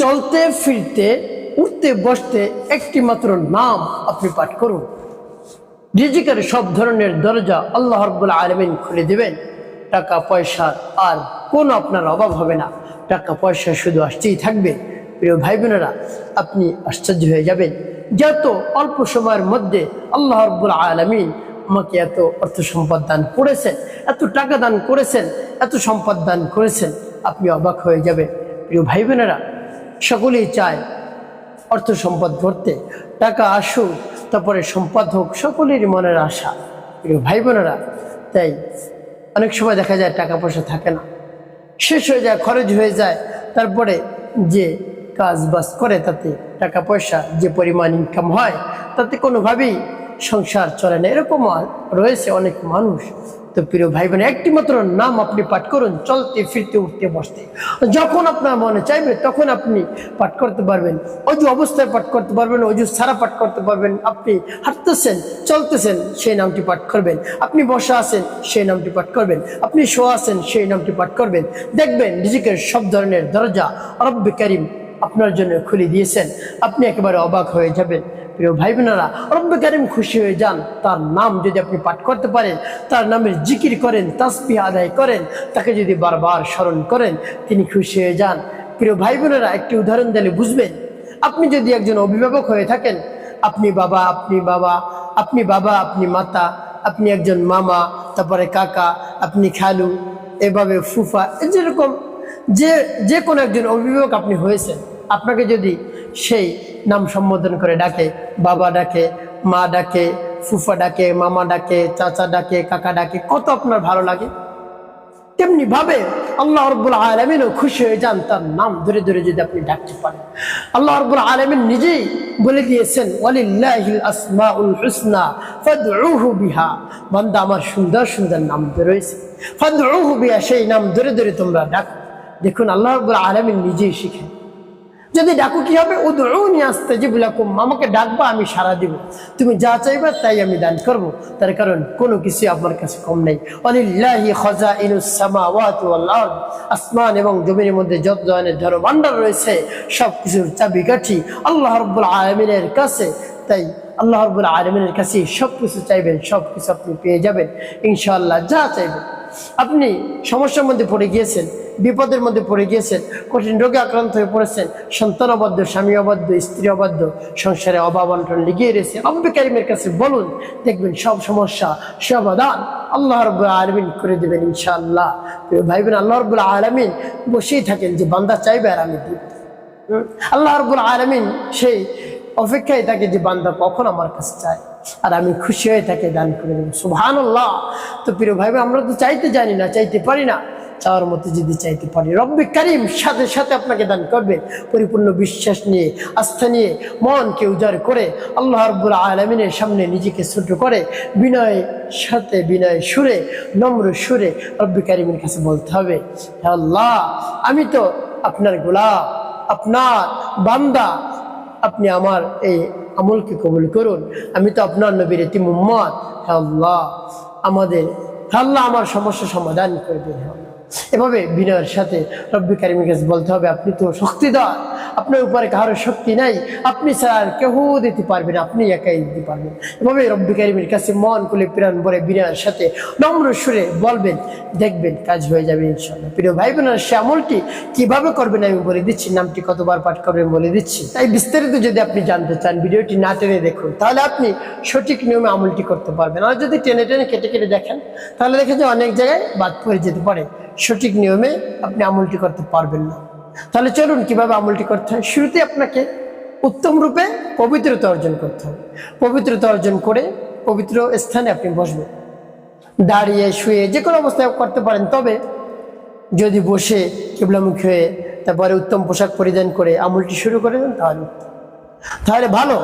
চলতে ফিরতে উঠতে বসতে একটি মাত্র নাম আপনি পাঠ করুন। রিজিকের সব ধরনের দরজা আল্লাহ রাব্বুল আলামিন খুলে দেবেন। টাকা পয়সার আর কোনো আপনার অভাব হবে না। টাকা পয়সা শুধু আসতেই থাকবে। প্রিয় ভাই বোনেরা, আপনি আশ্চর্য হয়ে যাবেন যে এত অল্প সময়ের মধ্যে আল্লাহ রাব্বুল আলামিন আমাকে এত অর্থ সম্পদ দান করেছেন, এত টাকা দান করেছেন, এত সম্পদ দান করেছেন। আপনি অবাক হয়ে যাবেন। প্রিয় ভাই বোনেরা, সকলেই চায় অর্থ সম্পদ ভরতে, টাকা আসুক, তারপরে সম্পদ হোক, সকলেরই মনের আশা। প্রিয় ভাই বোনেরা, তাই অনেক সময় দেখা যায় টাকা পয়সা থাকে না, শেষ হয়ে যায়, খরচ হয়ে যায়। তারপরে যে কাজ বাজ করে তাতে টাকা পয়সা যে পরিমাণ ইনকাম হয় তাতে কোনোভাবেই সংসার চলে না। এরকম রয়েছে অনেক মানুষ। তো প্রিয় ভাই বোন, একটি মাত্র নাম আপনি পাঠ করুন চলতে ফিরতে উঠতে বসতে। যখন আপনার মনে চাইবে তখন আপনি পাঠ করতে পারবেন। অজু অবস্থায় পাঠ করতে পারবেন, অজু ছাড়া পাঠ করতে পারবেন। আপনি হাঁটতেছেন, চলতেছেন, সেই নামটি পাঠ করবেন। আপনি বসা আছেন, সেই নামটি পাঠ করবেন। আপনি শোয়া আছেন, সেই নামটি পাঠ করবেন। দেখবেন রিজিকের সব ধরনের দরজা রব্বে কারীম আপনার জন্য খুলে দিয়েছেন। আপনি একেবারে অবাক হয়ে যাবেন। প্রিয় ভাই বোনেরা, রব্বে কারীম খুশি হয়ে যান। তার নাম যদি আপনি পাঠ করতে পারেন, তার নামের জিকির করেন, তাসবিহ আদায় করেন, তাকে যদি বারবার স্মরণ করেন, তিনি খুশি হয়ে যান। প্রিয় ভাই বোনেরা, একটি উদাহরণ দিলে বুঝবেন। আপনি যদি একজন অভিভাবক হয়ে থাকেন, আপনি বাবা, আপনি মাতা, আপনি একজন মামা, তারপরে কাকা, আপনি খালু, এভাবে ফুফা, যেরকম যে কোনো একজন অভিভাবক আপনি হয়েছেন, আপনাকে যদি সেই নাম সম্বোধন করে ডাকে, বাবা ডাকে, মা ডাকে, ফুফা ডাকে, মামা ডাকে, চাচা ডাকে, কাকা ডাকে, কত আপনার ভালো লাগে। তেমনি ভাবে আল্লাহ রাব্বুল আলামিনও খুশি হয়ে যান তার নাম ধরে ধরে যদি আপনি ডাকতে পারেন। আল্লাহ রাব্বুল আলামিন নিজেই বলে দিয়েছেন, ওয়ালিল্লাহিল আসমাউল হুসনা ফাদউহু বিহা। বান্দা, আমার সুন্দর সুন্দর নাম রয়েছে, ফাদউহু বিহা, সেই নাম ধরে ধরে তোমরা ডাকো। দেখুন, আল্লাহ রাব্বুল আলামিন নিজেই শিখেন। যদি ডাকো কি হবে, উদউনি আস্তাজিব লাকুম, আমাকে ডাকবা আমি সাড়া দিব, তুমি যা চাইবা তাই আমি দান করব। তার কারণ কোনো কিছু আমার কাছে কম নেই। ওয়ালিল্লাহি খাযাইনুস সামাওয়াতি ওয়াল আরদ, আসমান এবং জমিনের মধ্যে যত ধরনের ধনভাণ্ডার রয়েছে সব কিছুর চাবিকাঠি আল্লাহ রাব্বুল আলামিনের কাছে। তাই আল্লাহ রাব্বুল আলামিনের কাছে সব কিছু চাইবেন, সব কিছু আপনি পেয়ে যাবেন ইনশাআল্লাহ। যা চাইবেন, আপনি সমস্যার মধ্যে পড়ে গিয়েছেন, বিপদের মধ্যে পড়ে গিয়েছেন, কঠিন রোগে আক্রান্ত হয়ে পড়েছেন, সন্তান অবাধ্য, স্বামী অবাধ্য, স্ত্রী অবাধ্য, সংসারে অভাব অনটন লেগিয়ে রয়েছে, রব্বে কারীমের কাছে বলুন, দেখবেন সব সমস্যা সমাধান আল্লাহ রাব্বুল আলামিন করে দেবেন ইনশাআল্লাহ। ভাই বোন, আল্লাহ রাব্বুল আলামিন বসেই থাকেন যে বান্দা চাইবে আর আমি দিব। আল্লাহ রাব্বুল আলামিন সেই অপেক্ষায় থাকে যে বান্দা কখন আমার কাছে চায়, আর আমি খুশি হয়ে তাকে দান করে দেবো। সুবহানাল্লাহ। তো প্রিয় ভাই, আমরা তো চাইতে জানি না, চাইতে পারি না। চাওয়ার মতো যদি চাইতে পারি, রব্বে কারীম সাথে সাথে আপনাকে দান করবেন। পরিপূর্ণ বিশ্বাস নিয়ে, আস্থা নিয়ে, মনকে উজাড় করে, আল্লাহ রাব্বুল আলামিনের সামনে নিজেকে ছোট করে, বিনয়ের সাথে, বিনয় সুরে, নম্র সুরে রব্বে কারীমের কাছে বলতে হবে, হে আল্লাহ, আমি তো আপনার গোলাম, আপনার বান্দা, আপনি আমার এই আমলকে কবুল করুন। আমি তো আপনার নবীর এতিম উম্মত। হে আল্লাহ, আল্লাহ আমার সমস্যা সমাধান করবেন। হে আল্লাহ, এভাবে বিনয়ের সাথে রব্বে কারীমের কাছে বলতে হবে, আপনি তো শক্তিধর, আপনার উপরে কারো শক্তি নাই, আপনি ছাড়া আর কেউ দিতে পারবেন, আপনি একাই দিতে পারবেন। এভাবে রব্বে কারীমের কাছে মন খুলে প্রাণ ভরে বিনয়ের সাথে নম্র সুরে বলবেন, দেখবেন কাজ হয়ে যাবে ইনশাআল্লাহ। প্রিয় ভাই বোনেরা, সে আমলটি কিভাবে করবেন আমি বলে দিচ্ছি, নামটি কতবার পাঠ করবেন বলে দিচ্ছি। তাই বিস্তারিত যদি আপনি জানতে চান, ভিডিওটি না টেনে দেখুন, তাহলে আপনি সঠিক নিয়মে আমলটি করতে পারবেন। আর যদি টেনে টেনে কেটে কেটে দেখেন, তাহলে দেখেন যে অনেক জায়গায় বাদ পড়ে যেতে পারে, সঠিক নিয়মে আপনি আমলটি করতে পারবেন না। তাহলে চলুন কিভাবে আমলটি করতে হয়। শুরুতে আপনাকে উত্তম রূপে পবিত্রতা অর্জন করতে হবে। পবিত্রতা অর্জন করে পবিত্র স্থানে আপনি বসবেন, দাঁড়িয়ে শুয়ে যে কোনো অবস্থায় করতে পারেন। তবে যদি বসে কিবলামুখী হয়ে তারপরে উত্তম পোশাক পরিধান করে আমলটি শুরু করে দেন, তাহলে ভালো,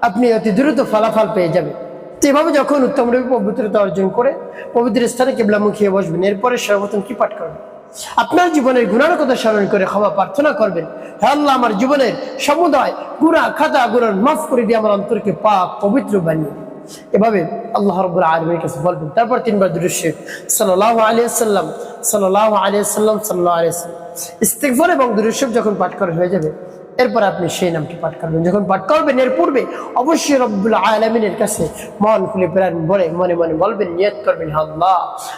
আপনি অতি দ্রুত ফলাফল পেয়ে যাবেন। তো এভাবে যখন উত্তম রূপে পবিত্রতা অর্জন করে পবিত্র স্থানে কিবলামুখী হয়ে বসবেন, এরপরে সর্বপ্রথম কি পাঠ করবেন? আপনার জীবনের গুনার কথা স্মরণ করে ক্ষমা প্রার্থনা করবেন। হে আল্লাহ, আমার জীবনের সমুদায় গুনাহ খাতা গুনাহ মাফ করে দিয়ে আমার অন্তরকে পাক পবিত্র বানিয়ে দিন। এভাবে আল্লাহ রাব্বুল আলামিনের কাছে বলবেন। তারপর তিনবার দুরূদ শরীফ সাল্লাল্লাহু আলাইহি ওয়াসাল্লাম, সাল্লাল্লাহু আলাইহি ওয়াসাল্লাম, সাল্লাল্লাহু আলাইহি ওয়াসাল্লাম। ইস্তিগফার এবং দুরূদ শরীফ যখন পাঠ করা হয়ে যাবে এরপর আপনি সেই নামটি পাঠ করবেন। যখন পাঠ করবেন এর পূর্বে অবশ্যই রব্বুল আলামিনের কাছে মন খুলে প্রাণ ভরে মনে মনে বলবেন, নিয়ত করবেন, আল্লাহ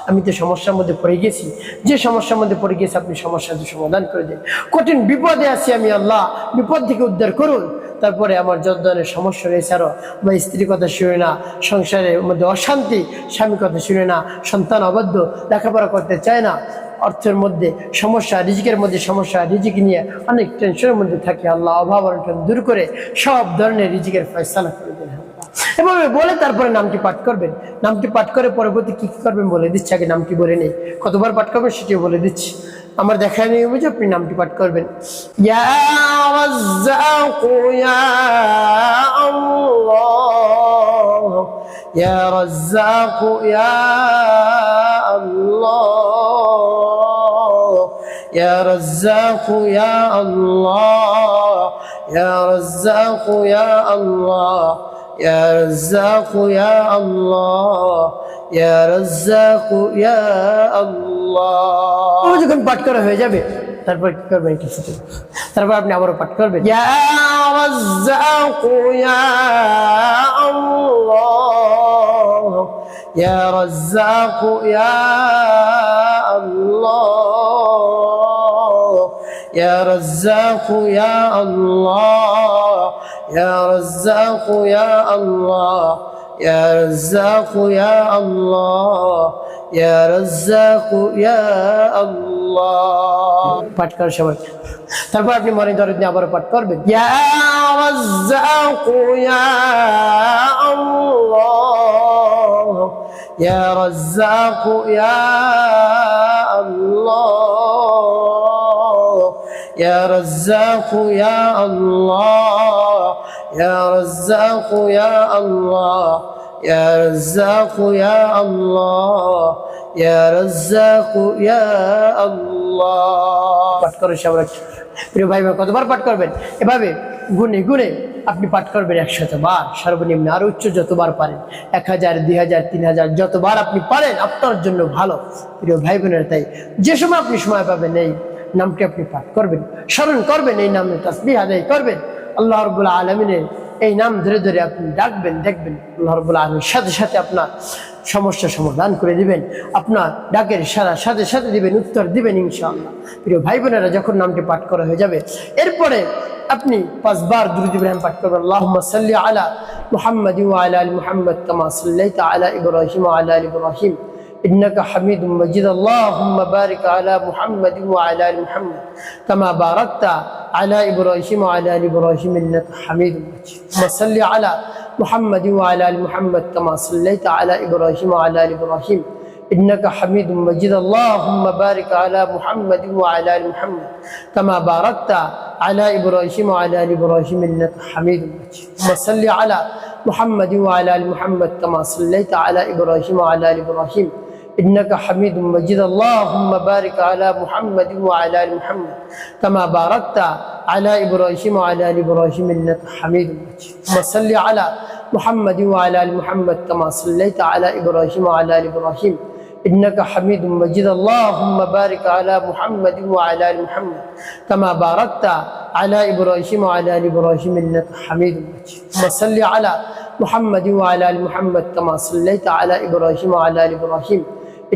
আমি তো সমস্যার মধ্যে পড়ে গেছি, যে সমস্যার মধ্যে পড়ে গেছি আপনি সমস্যার সমাধান করে দিন। কঠিন বিপদে আছি আমি, আল্লাহ বিপদ থেকে উদ্ধার করুন। তারপরে আমার যত ধরনের সমস্যা রয়েছে, আরো আমার স্ত্রীর কথা শুনে না, সংসারের মধ্যে অশান্তি, স্বামী কথা শুনে না, সন্তান অবাধ্য, লেখাপড়া করতে চায় না, অর্থের মধ্যে সমস্যা, রিজিকের মধ্যে সমস্যা, রিজিক নিয়ে অনেক টেনশনের মধ্যে থাকে, আল্লাহ অভাব অনটন দূর করে সব ধরনের রিজিকের ফয়সালা করে দেন। এভাবে বলে তারপরে নামটি পাঠ করবেন। নামটি পাঠ করে পরবর্তী কি করবেন বলে দিচ্ছি, আগে নামটি বলে নেই, কতবার পাঠ করবেন সেটিও বলে দিচ্ছি। আমার দেখা নেই বুঝে আপনি নামটি পাঠ করবেন, ইয়া রাজ্জাকু ইয়া আল্লাহ, ইয়া রাজ্জাকু ইয়া আল্লাহ, ইয়া রাজ্জাকু ইয়া আল্লাহ, ইয়া রাজ্জাকু ইয়া আল্লাহ, ইয়া রাজ্জাকু ইয়া আল্লাহ, ইয়া রাজ্জাকু ইয়া আল্লাহ। যখন পাঠ করা হয়ে যাবে তারপর কি করবেন, তারপর আপনি আবারও পাঠ করবেন, ইয়া রাজ্জাকু ইয়া আল্লাহ, ইয়া রাজ্জাকু ইয়া আল্লাহ, ইয়া রাজ্জাকু ইয়া আল্লাহ, ইয়া রাজ্জাকু ইয়া আল্লাহ, ইয়া রাজ্জাকু ইয়া আল্লাহ, ইয়া রাজ্জাকু ইয়া আল্লাহ। পাঠ করার সময় তারপর আপনি মনে দরদ নিয়ে আবারও পাঠ করবেন, ইয়া রাজ্জাকু ইয়া আল্লাহ, ইয়া রাজ্জাকু ইয়া আল্লাহ, ইয়া রাজ্জাকু ইয়া আল্লাহ, ইয়া রাজ্জাকু ইয়া আল্লাহ, ইয়া রাজ্জাকু ইয়া আল্লাহ, ইয়া রাজ্জাকু ইয়া আল্লাহ। পাঠ করে সবাই প্রিয় ভাই বোন কতবার পাঠ করবেন, এভাবে গুনে গুনে আপনি পাঠ করবেন 100 বার, সর্বনিম্ন আর উচ্চ যতবার পারেন, 1000, 2000, 3000 যতবার আপনি পারেন আপনার জন্য ভালো। প্রিয় ভাই বোনের তাই যে সময় আপনি সময় পাবেন এই নামটি আপনি পাঠ করবেন, স্মরণ করবেন, এই নামে তাসবিহ আদায় করবেন। আল্লাহ রাব্বুল আলামিনের এই নাম ধরে ধরে আপনি ডাকবেন, দেখবেন আল্লাহ রাব্বুল আলামিন সাথে সাথে আপনার সমস্যার সমাধান করে দিবেন, আপনার ডাকের সাথে সাথে দিবেন, উত্তর দিবেন ইনশাআল্লাহ। প্রিয় ভাই বোনেরা যখন নামটি পাঠ করা হয়ে যাবে এরপরে আপনি 5 বার দুরূদ ইব্রাহিম পাঠ করবেন, আল্লাহুম্মা সাল্লি আলা মুহাম্মাদ ওয়া আলা আলি মুহাম্মাদ কামা সাল্লাইতা আলা ইব্রাহিম ওয়া আলা আলি ইব্রাহিম ইন্নাকা হামিদুম মাজিদ, আল্লাহুম্মা বারিক আলা মুহাম্মাদ ওয়া আলা আলি মুহাম্মাদ কামা বারাকতা আলা ইব্রাহিম ওয়া আলা আলি ইব্রাহিম ইন্নাকা হামিদুম মাজিদ, আল্লাহুম্মা সাল্লি আলা মুহাম্মাদ ওয়া আলা আলি মুহাম্মাদ কামা সাল্লাইতা আলা ইব্রাহিম ওয়া আলা আলি ইব্রাহিম ইন্নাকা হামিদুম মাজিদ, আল্লাহুম্মা বারিক আলা মুহাম্মাদ ওয়া আলা আলি মুহাম্মাদ কামা বারাকতা আলা ইব্রাহিম ওয়া আলা আলি ইব্রাহিম ইন্নাকা হামিদুম মাজিদ, আল্লাহুম্মা সাল্লি আলা মুহাম্মাদ ওয়া আলা আলি মুহাম্মাদ কামা সাল্লাইতা আলা ইব্রাহিম ওয়া আলা আলি ইব্রাহিম ইন্নাকা হামিদুম মাজিদ, আল্লাহুম্মা বারিক আলা মুহাম্মাদ ওয়া আলা আলি মুহাম্মাদ কামা বারাকতা আলা ইব্রাহিম ওয়া আলা আলি ইব্রাহিম ইন্নাকা হামিদুম মাজিদ, আল্লাহুম্মা সাল্লি আলা মুহাম্মাদ ওয়া আলা আলি মুহাম্মাদ কামা সাল্লাইতা আলা ইব্রাহিম ওয়া আলা আলি ইব্রাহিম ইন্নাকা হামিদুম মাজিদ, আল্লাহুম্মা বারিক আলা মুহাম্মাদ ওয়া আলা আলি মুহাম্মাদ কামা বারাকতা আলা ইব্রাহিম ওয়া আলা আলি ইব্রাহিম ইন্নাকা হামিদুম মাজিদ, আল্লাহুম্মা সাল্লি আলা মুহাম্মাদ ওয়া আলা আলি মুহাম্মাদ কামা সাল্লাইতা আলা ইব্রাহিম ওয়া আলা আলি ইব্রাহিম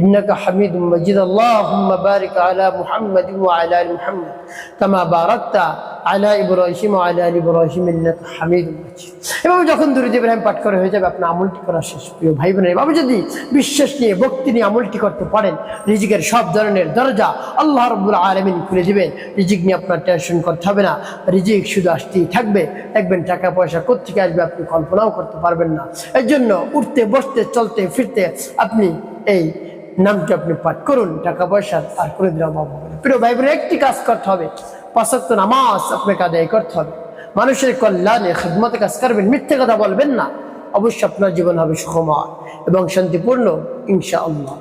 ইন্নাকা হামিদুম মাজিদ, আল্লাহুম্মা বারিক আলা মুহাম্মাদ ওয়া আলা আলি মুহাম্মাদ কামা বারাকতা আলা ইব্রাহিম ওয়া আলা আলি ইব্রাহিম ইন্নাকা হামিদুম মাজিদ। এভাবে যখন দুরূদ ইব্রাহিম পাঠ করা হয়ে যাবে আপনার আমলটি করা শেষ। প্রিয় ভাই বোনেরা এভাবে যদি বিশ্বাস নিয়ে ভক্তি নিয়ে আমলটি করতে পারেন রিজিকের সব ধরনের দরজা আল্লাহ রাব্বুল আলামিন খুলে দিবেন। রিজিক নিয়ে আপনার টেনশন করতে হবে না, রিজিক শুধু আসতেই থাকবে। দেখবেন টাকা পয়সা কোত্থেকে আসবে আপনি কল্পনাও করতে পারবেন না। এর জন্য উঠতে বসতে চলতে ফিরতে আপনি এই নামটি আপনি পাঠ করুন, টাকা পয়সার আর কোনোদিন অভাব হবে না। প্রিয় ভাই বোন একটি কাজ করতে হবে, 5 ওয়াক্ত নামাজ আপনাকে আদায় করতে হবে, মানুষের কল্যাণে খিদমতে কাজ করবেন, মিথ্যে কথা বলবেন না। অবশ্যই আপনার জীবন হবে সুখময় এবং শান্তিপূর্ণ ইনশাআল্লাহ।